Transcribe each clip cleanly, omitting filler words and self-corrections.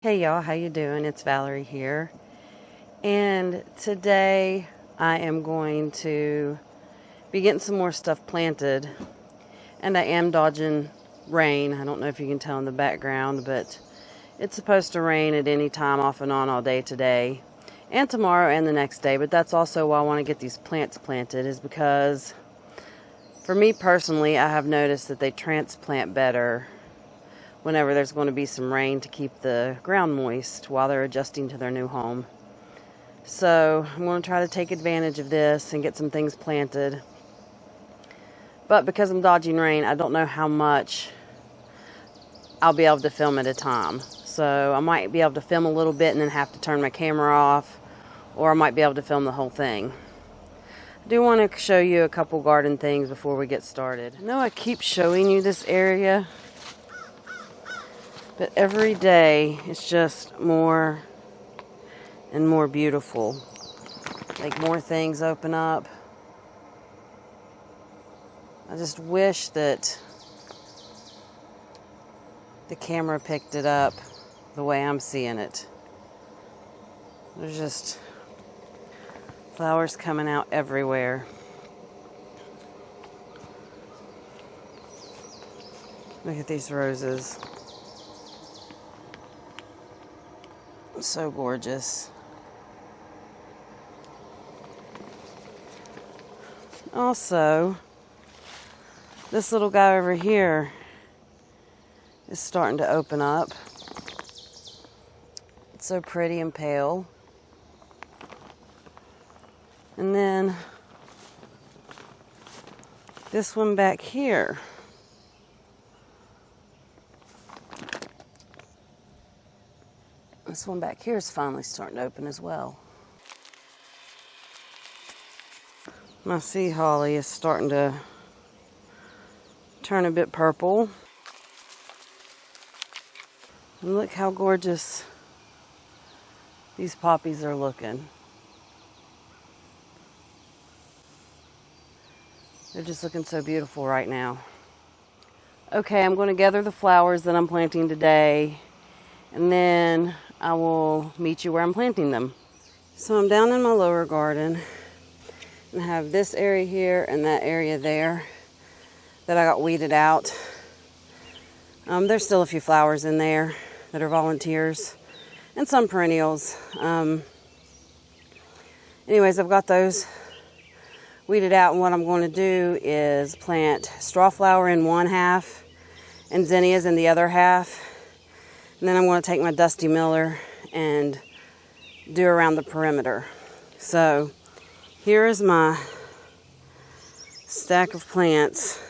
Hey y'all, how you doing? It's Valerie here. And today I am going to be getting some more stuff planted. And I am dodging rain. I don't know if you can tell in the background, but it's supposed to rain at any time off and on all day today. And tomorrow and the next day. But that's also why I want to get these plants planted, is because for me personally, I have noticed that they transplant better whenever there's going to be some rain to keep the ground moist while they're adjusting to their new home. So I'm going to try to take advantage of this and get some things planted. But because I'm dodging rain, I don't know how much I'll be able to film at a time. So I might be able to film a little bit and then have to turn my camera off, or I might be able to film the whole thing. I do want to show you a couple garden things before we get started. I know I keep showing you this area, but every day it's just more and more beautiful. Like more things open up. I just wish that the camera picked it up the way I'm seeing it. There's just flowers coming out everywhere. Look at these roses. So gorgeous. Also, this little guy over here is starting to open up. It's so pretty and pale. And then this one back here. This one back here is finally starting to open as well. My sea holly is starting to turn a bit purple. And look how gorgeous these poppies are looking. They're just looking so beautiful right now. Okay, I'm going to gather the flowers that I'm planting today, and then I will meet you where I'm planting them. So I'm down in my lower garden and I have this area here and that area there that I got weeded out. There's still a few flowers in there that are volunteers and some perennials. Anyways, I've got those weeded out, and what I'm going to do is plant Strawflower in one half and Zinnias in the other half. And then I'm going to take my dusty miller and do around the perimeter. So here is my stack of plants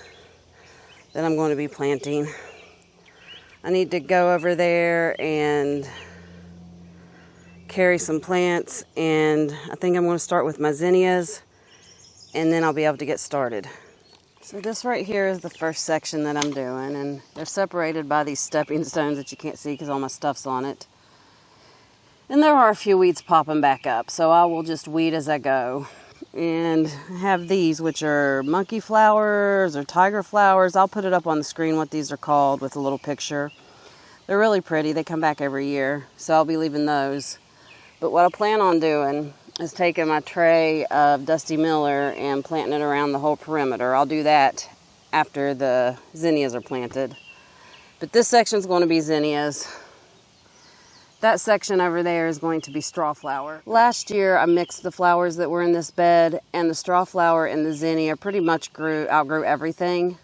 that I'm going to be planting. I need to go over there and carry some plants, and I think I'm going to start with my zinnias, and then I'll be able to get started. So this right here is the first section that I'm doing, and they're separated by these stepping stones that you can't see because all my stuff's on it. And there are a few weeds popping back up, so I will just weed as I go. And I have these, which are monkey flowers or tiger flowers. I'll put it up on the screen what these are called with a little picture. They're really pretty. They come back every year, so I'll be leaving those. But what I plan on doing is taking my tray of dusty miller and planting it around the whole perimeter. I'll do that after the zinnias are planted. But this section is going to be zinnias. That section over there is going to be strawflower. Last year I mixed the flowers that were in this bed, and the strawflower and the zinnia pretty much outgrew everything.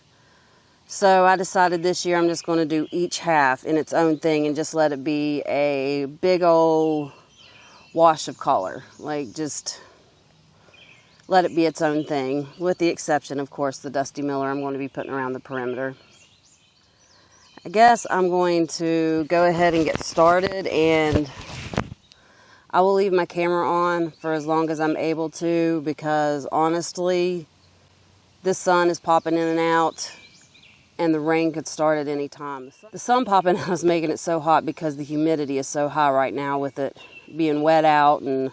So I decided this year I'm just going to do each half in its own thing and just let it be a big old wash of color. Like, just let it be its own thing, with the exception, of course, the dusty miller I'm going to be putting around the perimeter. I guess I'm going to go ahead and get started, and I will leave my camera on for as long as I'm able to, because honestly, the sun is popping in and out, and the rain could start at any time. The sun popping out is making it so hot because the humidity is so high right now, with it being wet out and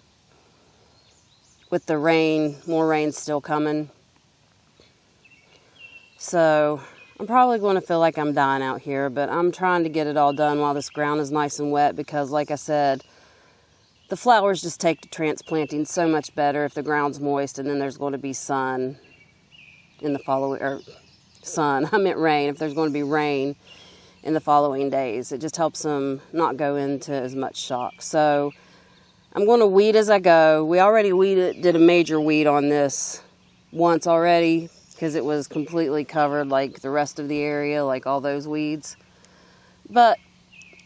with the rain, more rain still coming. So I'm probably going to feel like I'm dying out here, but I'm trying to get it all done while this ground is nice and wet because, like I said, the flowers just take to transplanting so much better if the ground's moist, and then there's going to be sun in the following, or sun, I meant rain, if there's going to be rain in the following days. It just helps them not go into as much shock. So I'm going to weed as I go. We already did a major weed on this once already because it was completely covered like the rest of the area, like all those weeds. But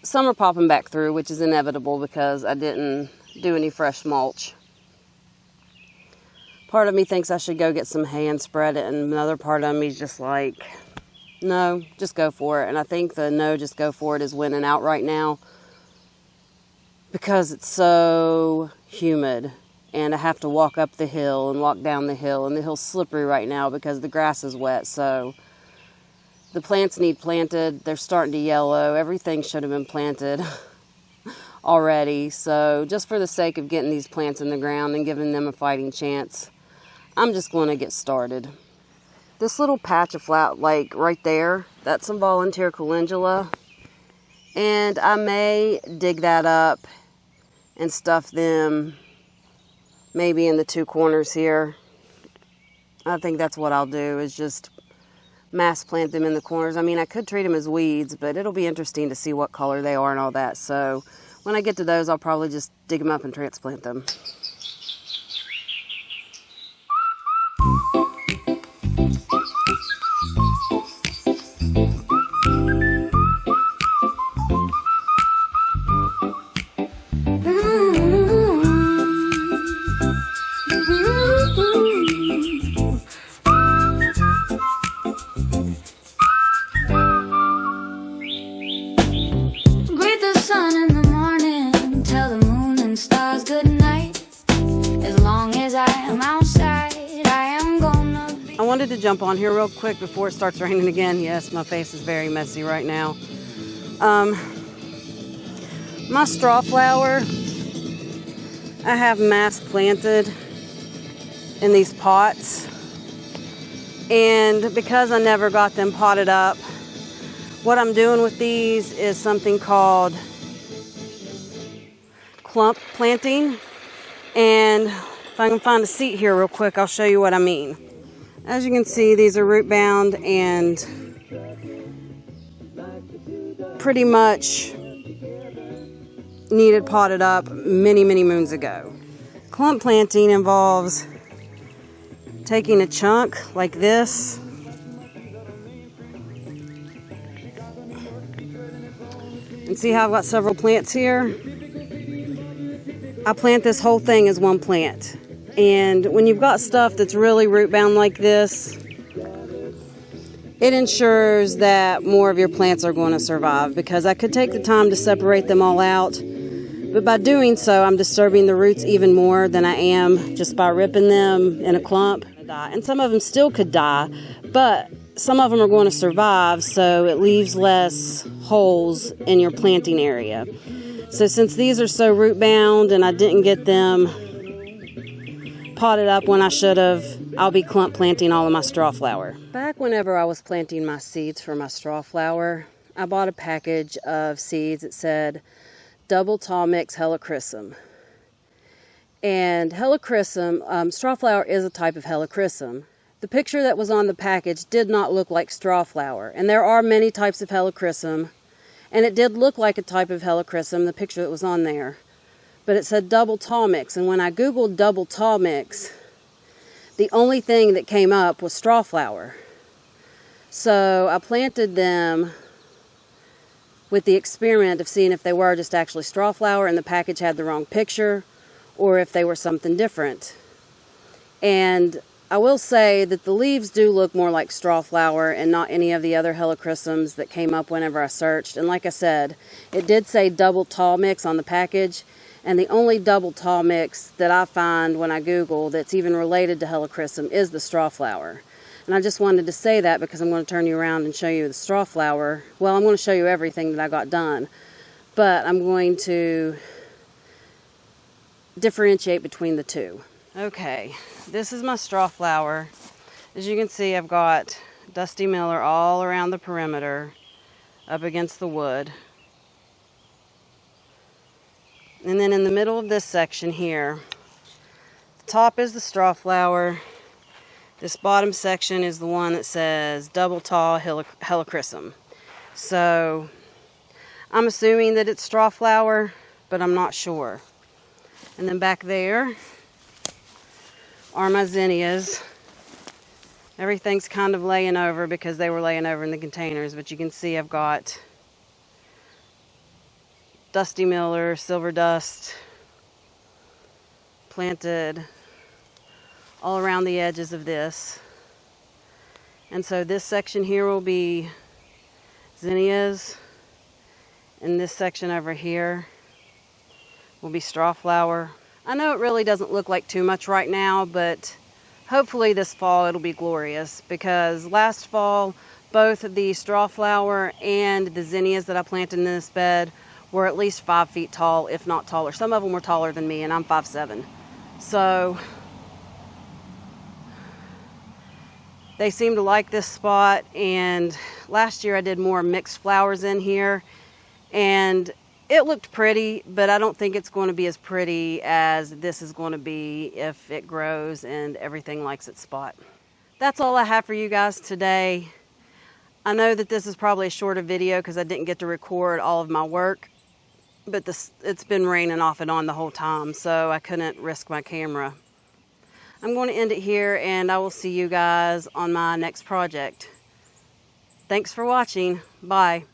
some are popping back through, which is inevitable because I didn't do any fresh mulch. Part of me thinks I should go get some hay and spread it, and another part of me is just like, no, just go for it. And I think the no, just go for it is winning out right now because it's so humid and I have to walk up the hill and walk down the hill, and the hill's slippery right now because the grass is wet. So the plants need planted. They're starting to yellow. Everything should have been planted already. So just for the sake of getting these plants in the ground and giving them a fighting chance, I'm just going to get started. This little patch of flat, like right there, that's some volunteer calendula. And I may dig that up and stuff them maybe in the two corners here. I think that's what I'll do, is just mass plant them in the corners. I mean, I could treat them as weeds, but it'll be interesting to see what color they are and all that. So when I get to those, I'll probably just dig them up and transplant them. I wanted to jump on here real quick before it starts raining again. Yes, my face is very messy right now. My straw flower, I have mass planted in these pots. And because I never got them potted up, what I'm doing with these is something called clump planting. And if I can find a seat here real quick, I'll show you what I mean. As you can see, these are root bound and pretty much needed potted up many, many moons ago. Clump planting involves taking a chunk like this and see how I've got several plants here? I plant this whole thing as one plant. And when you've got stuff that's really root bound like this, it ensures that more of your plants are going to survive, because I could take the time to separate them all out, but by doing so, I'm disturbing the roots even more than I am just by ripping them in a clump. And some of them still could die, but some of them are going to survive, so it leaves less holes in your planting area. So since these are so root bound and I didn't get them potted up when I should have, I'll be clump planting all of my straw flower. Back whenever I was planting my seeds for my straw flower, I bought a package of seeds. It said double tall mix helichrysum. And helichrysum, straw flower is a type of helichrysum. The picture that was on the package did not look like straw flower. And there are many types of helichrysum, and it did look like a type of helichrysum, the picture that was on there. But it said double tall mix, and when I googled double tall mix, the only thing that came up was straw flower. So I planted them with the experiment of seeing if they were just actually straw flower and the package had the wrong picture, or if they were something different. And I will say that the leaves do look more like straw flower and not any of the other helichrysums that came up whenever I searched. And like I said, it did say double tall mix on the package. And the only double tall mix that I find when I Google that's even related to helichrysum is the straw flower. And I just wanted to say that because I'm going to turn you around and show you the straw flower. Well, I'm going to show you everything that I got done. But I'm going to differentiate between the two. Okay, this is my straw flower. As you can see, I've got Dusty Miller all around the perimeter up against the wood. And then in the middle of this section here, the top is the Strawflower. This bottom section is the one that says Double Tall Helichrysum. So I'm assuming that it's Strawflower, but I'm not sure. And then back there are my zinnias. Everything's kind of laying over because they were laying over in the containers, but you can see I've got Dusty Miller, Silver Dust planted all around the edges of this. And so this section here will be zinnias, and this section over here will be Strawflower. I know it really doesn't look like too much right now, but hopefully this fall it'll be glorious, because last fall both the Strawflower and the zinnias that I planted in this bed were at least 5 feet tall, if not taller. Some of them were taller than me, and I'm 5'7". So they seem to like this spot, and last year I did more mixed flowers in here, and it looked pretty, but I don't think it's going to be as pretty as this is going to be if it grows and everything likes its spot. That's all I have for you guys today. I know that this is probably a shorter video because I didn't get to record all of my work, but it's been raining off and on the whole time, so I couldn't risk my camera. I'm going to end it here, and I will see you guys on my next project. Thanks for watching. Bye.